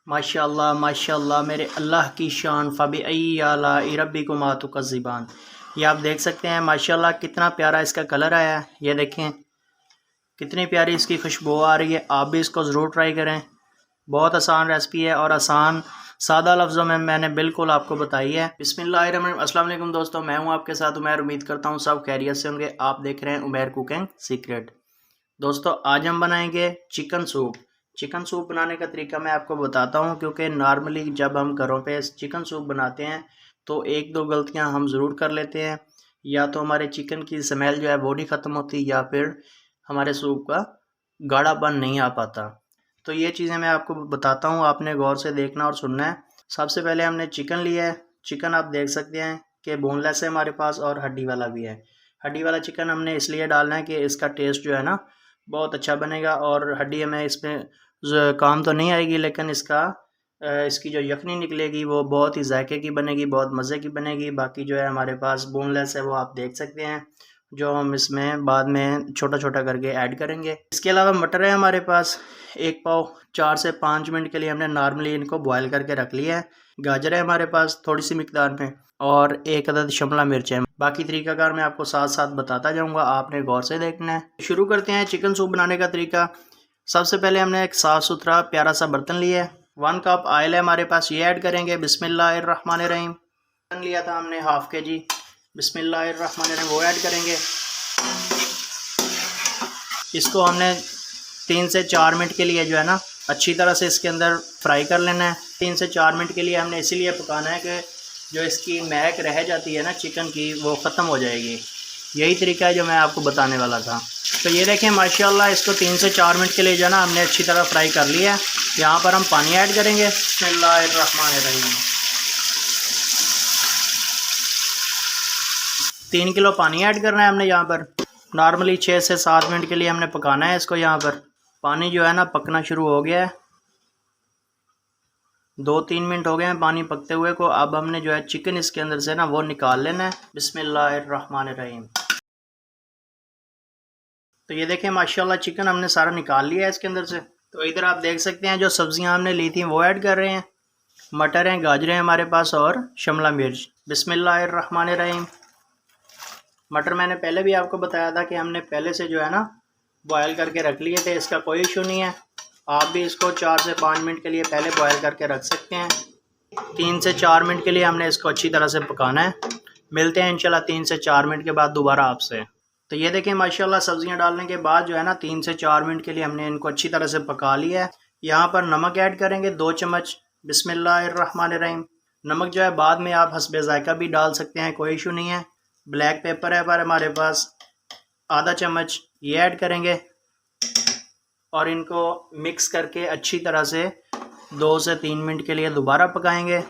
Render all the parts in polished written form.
माशाअल्लाह माशाअल्लाह मेरे अल्लाह की शान फ़बिअय्यि आलाइ रब्बिकुमा तुकज़्ज़िबान। ये आप देख सकते हैं माशाअल्लाह कितना प्यारा इसका कलर आया है। ये देखें कितनी प्यारी इसकी खुशबू आ रही है। आप भी इसको ज़रूर ट्राई करें। बहुत आसान रेसिपी है और आसान सादा लफ्ज़ों में मैंने बिल्कुल आपको बताई है। बिस्मिल्लाहिर्रहमानिर्रहीम। अस्सलाम वालेकुम दोस्तों, मैं हूं आपके साथ उमैर। उम्मीद करता हूं सब खैरियत से होंगे। आप देख रहे हैं उमैर कुकिंग सीक्रेट। दोस्तों आज हम बनाएंगे चिकन सूप। चिकन सूप बनाने का तरीका मैं आपको बताता हूं, क्योंकि नॉर्मली जब हम घरों पे चिकन सूप बनाते हैं तो एक दो गलतियां हम ज़रूर कर लेते हैं। या तो हमारे चिकन की स्मेल जो है वो नहीं ख़त्म होती, या फिर हमारे सूप का गाढ़ापन नहीं आ पाता। तो ये चीज़ें मैं आपको बताता हूँ, आपने गौर से देखना और सुनना है। सबसे पहले हमने चिकन लिया है। चिकन आप देख सकते हैं कि बोनलेस है हमारे पास और हड्डी वाला भी है। हड्डी वाला चिकन हमने इसलिए डालना है कि इसका टेस्ट जो है ना बहुत अच्छा बनेगा। और हड्डी हमें इसमें काम तो नहीं आएगी, लेकिन इसकी जो यखनी निकलेगी वो बहुत ही जायके की बनेगी, बहुत मज़े की बनेगी। बाकी जो है हमारे पास बोनलेस है वो आप देख सकते हैं, जो हम इसमें बाद में छोटा छोटा करके ऐड करेंगे। इसके अलावा मटर है हमारे पास एक पाव। 4 से 5 मिनट के लिए हमने नॉर्मली इनको बॉयल करके रख लिया है। गाजर है हमारे पास थोड़ी सी मिकदार में, और एक अदद शिमला मिर्च है। बाकी तरीकाकार मैं आपको साथ साथ बताता जाऊंगा, आपने गौर से देखना है। शुरू करते हैं चिकन सूप बनाने का तरीका। सबसे पहले हमने एक साफ़ सुथरा प्यारा सा बर्तन लिया है। 1 कप ऑयल है हमारे पास, ये ऐड करेंगे। बिस्मिल्लाहिर्रहमानिर्रहीम। चिकन लिया था हमने हाफ kg। बिस्मिल्लाहिर्रहमानिर्रहीम वो ऐड करेंगे। इसको हमने 3 से 4 मिनट के लिए जो है ना अच्छी तरह से इसके अंदर फ्राई कर लेना है। 3 से 4 मिनट के लिए हमने इसीलिए पकाना है कि जो इसकी महक रह जाती है ना चिकन की, वो ख़त्म हो जाएगी। यही तरीका है जो मैं आपको बताने वाला था। तो ये देखें माशाल्लाह इसको 3 से 4 मिनट के लिए जो है ना हमने अच्छी तरह फ्राई कर लिया है। यहाँ पर हम पानी ऐड करेंगे। बिस्मिल्लाहिर्रहमानिर्रहीम। 3 किलो पानी ऐड करना है हमने यहाँ पर। नॉर्मली 6 से 7 मिनट के लिए हमने पकाना है इसको। यहाँ पर पानी जो है ना पकना शुरू हो गया है। 2-3 मिनट हो गए हैं पानी पकते हुए को। अब हमने जो है चिकन इसके अंदर से ना वो निकाल लेना है। बिस्मिल्लाहिर्रहमानिर्रहीम। तो ये देखें माशाल्लाह चिकन हमने सारा निकाल लिया है इसके अंदर से। तो इधर आप देख सकते हैं जो सब्जियां हमने ली थी वो ऐड कर रहे हैं। मटर हैं, गाजरें हमारे पास और शिमला मिर्च। बिस्मिल्लाहिर्रहमानिर्रहीम। मटर मैंने पहले भी आपको बताया था कि हमने पहले से जो है ना बॉयल करके रख लिए थे, इसका कोई इशू नहीं है। आप भी इसको 4 से 5 मिनट के लिए पहले बॉयल करके रख सकते हैं। 3 से 4 मिनट के लिए हमने इसको अच्छी तरह से पकाना है। मिलते हैं इंशाल्लाह 3 से 4 मिनट के बाद दोबारा आपसे। तो ये देखें माशाल्लाह सब्जियां डालने के बाद जो है ना 3 से 4 मिनट के लिए हमने इनको अच्छी तरह से पका लिया है। यहाँ पर नमक ऐड करेंगे 2 चम्मच। बिस्मिल्लाहिर्रहमानिर्रहीम। नमक जो है बाद में आप हस्बे जायका भी डाल सकते हैं, कोई इशू नहीं है। ब्लैक पेपर है पर हमारे पास आधा चम्मच, ये ऐड करेंगे और इनको मिक्स करके अच्छी तरह से 2 से 3 मिनट के लिए दोबारा पकाएंगे।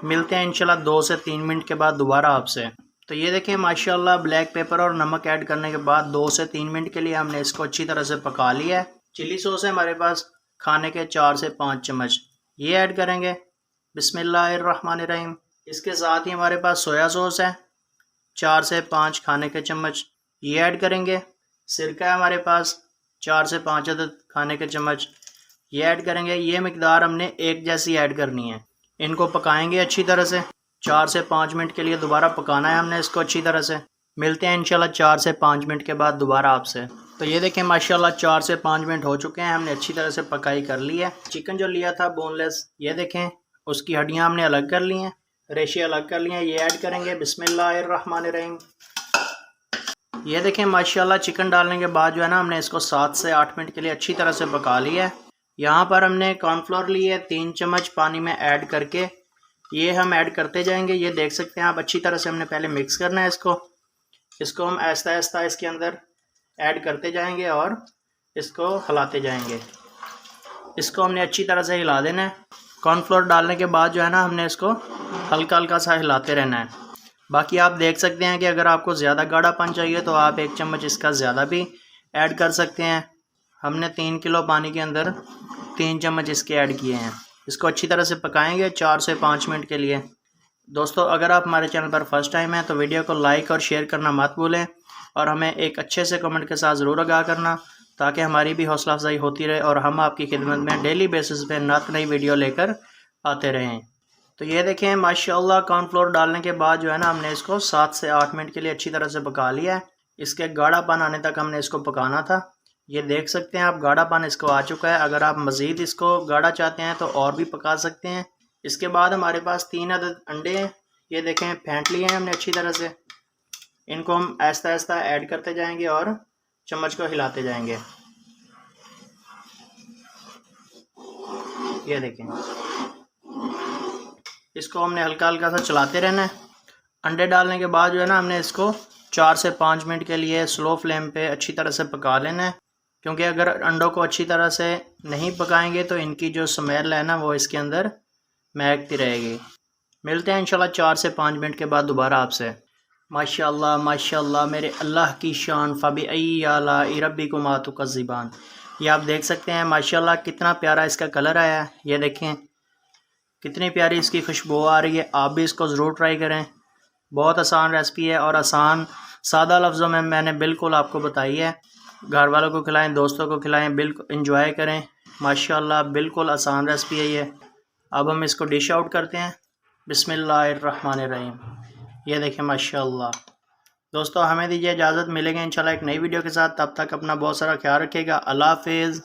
मिलते हैं इंशाल्लाह 2 से 3 मिनट के बाद दोबारा आपसे। तो ये देखें माशाल्लाह ब्लैक पेपर और नमक ऐड करने के बाद 2 से 3 मिनट के लिए हमने इसको अच्छी तरह से पका लिया है। चिली सॉस है हमारे पास खाने के 4 से 5 चम्मच, ये ऐड करेंगे। बिस्मिल्लाहिर्रहमानिर्रहीम। इसके साथ ही हमारे पास सोया सॉस है 4 से 5 खाने के चम्मच, ये ऐड करेंगे। सिरका है हमारे पास 4 से 5 अदद खाने के चम्मच, ये ऐड करेंगे। ये मिकदार हमने एक जैसी ऐड करनी है। इनको पकाएंगे अच्छी तरह से। 4 से 5 मिनट के लिए दोबारा पकाना है हमने इसको अच्छी तरह से। मिलते हैं इंशाल्लाह 4 से 5 मिनट के बाद दोबारा आपसे। तो ये देखें माशाल्लाह 4 से 5 मिनट हो चुके हैं, हमने अच्छी तरह से पकाई कर ली है। चिकन जो लिया था बोनलेस, ये देखें उसकी हड्डियाँ हमने अलग कर ली हैं, रेशे अलग कर लिए हैं, ये ऐड करेंगे। बिस्मिल्लाहिर्रहमानिर्रहीम। ये देखें माशाल्लाह चिकन डालने के बाद जो है ना हमने इसको 7 से 8 मिनट के लिए अच्छी तरह से पका लिया है। यहाँ पर हमने कॉर्नफ्लोर लिए है 3 चम्मच पानी में ऐड करके, ये हम ऐड करते जाएंगे। ये देख सकते हैं आप अच्छी तरह से हमने पहले मिक्स करना है इसको हम आहिस्ता आहिस्ता इसके अंदर ऐड करते जाएंगे और इसको हिलाते जाएंगे। इसको हमने अच्छी तरह से हिला देना है। कॉर्नफ्लोर डालने के बाद जो है ना हमने इसको हल्का हल्का सा हिलाते रहना है। बाकी आप देख सकते हैं कि अगर आपको ज़्यादा गाढ़ापन चाहिए तो आप 1 चम्मच इसका ज़्यादा भी ऐड कर सकते हैं। हमने 3 किलो पानी के अंदर 3 चम्मच इसके ऐड किए हैं। इसको अच्छी तरह से पकाएंगे 4 से 5 मिनट के लिए। दोस्तों अगर आप हमारे चैनल पर फर्स्ट टाइम हैं तो वीडियो को लाइक और शेयर करना मत भूलें, और हमें एक अच्छे से कमेंट के साथ ज़रूर आगाह करना ताकि हमारी भी हौसला अफजाई होती रहे और हम आपकी खिदमत में डेली बेसिस पे नई वीडियो लेकर आते रहें। तो ये देखें माशाल्लाह कॉर्नफ्लोर डालने के बाद जो है ना हमने इसको 7 से 8 मिनट के लिए अच्छी तरह से पका लिया है। इसके गाढ़ापन आने तक हमने इसको पकाना था। ये देख सकते हैं आप गाढ़ापन इसको आ चुका है। अगर आप मज़ीद इसको गाढ़ा चाहते हैं तो और भी पका सकते हैं। इसके बाद हमारे पास 3 अदद अंडे हैं। ये देखें फेंट लिए हैं हमने अच्छी तरह से। इनको हम आहिस्ता आहिस्ता ऐड करते जाएंगे और चम्मच को हिलाते जाएंगे। ये देखें, इसको हमने हल्का हल्का सा चलाते रहना है। अंडे डालने के बाद जो है ना हमने इसको 4 से 5 मिनट के लिए स्लो फ्लेम पे अच्छी तरह से पका लेना है, क्योंकि अगर अंडों को अच्छी तरह से नहीं पकाएंगे तो इनकी जो स्मेल है ना वो इसके अंदर महकती रहेगी। मिलते हैं इंशाल्लाह 4 से 5 मिनट के बाद दोबारा आपसे। माशाल्लाह माशाल्लाह मेरे अल्लाह की शान फ़बी आलाई रब्बिकुमा तुकज़्ज़िबान। ये आप देख सकते हैं माशाल्लाह कितना प्यारा इसका कलर आया है। ये देखें कितनी प्यारी इसकी खुशबू आ रही है। आप भी इसको ज़रूर ट्राई करें। बहुत आसान रेसिपी है और आसान सादा लफ्ज़ों में मैंने बिल्कुल आपको बताई है। घर वालों को खिलाएं, दोस्तों को खिलाएं, बिल्कुल इंजॉय करें। माशाल्लाह बिल्कुल आसान रेसिपी है ये। अब हम इसको डिश आउट करते हैं। बिस्मिल्लाहिर्रहमानिर्रहीम। ये देखें माशाल्लाह। दोस्तों हमें दीजिए इजाज़त, मिलेंगे इंशाल्लाह एक नई वीडियो के साथ। तब तक अपना बहुत सारा ख्याल रखिएगा। अल्लाह हाफ़िज़।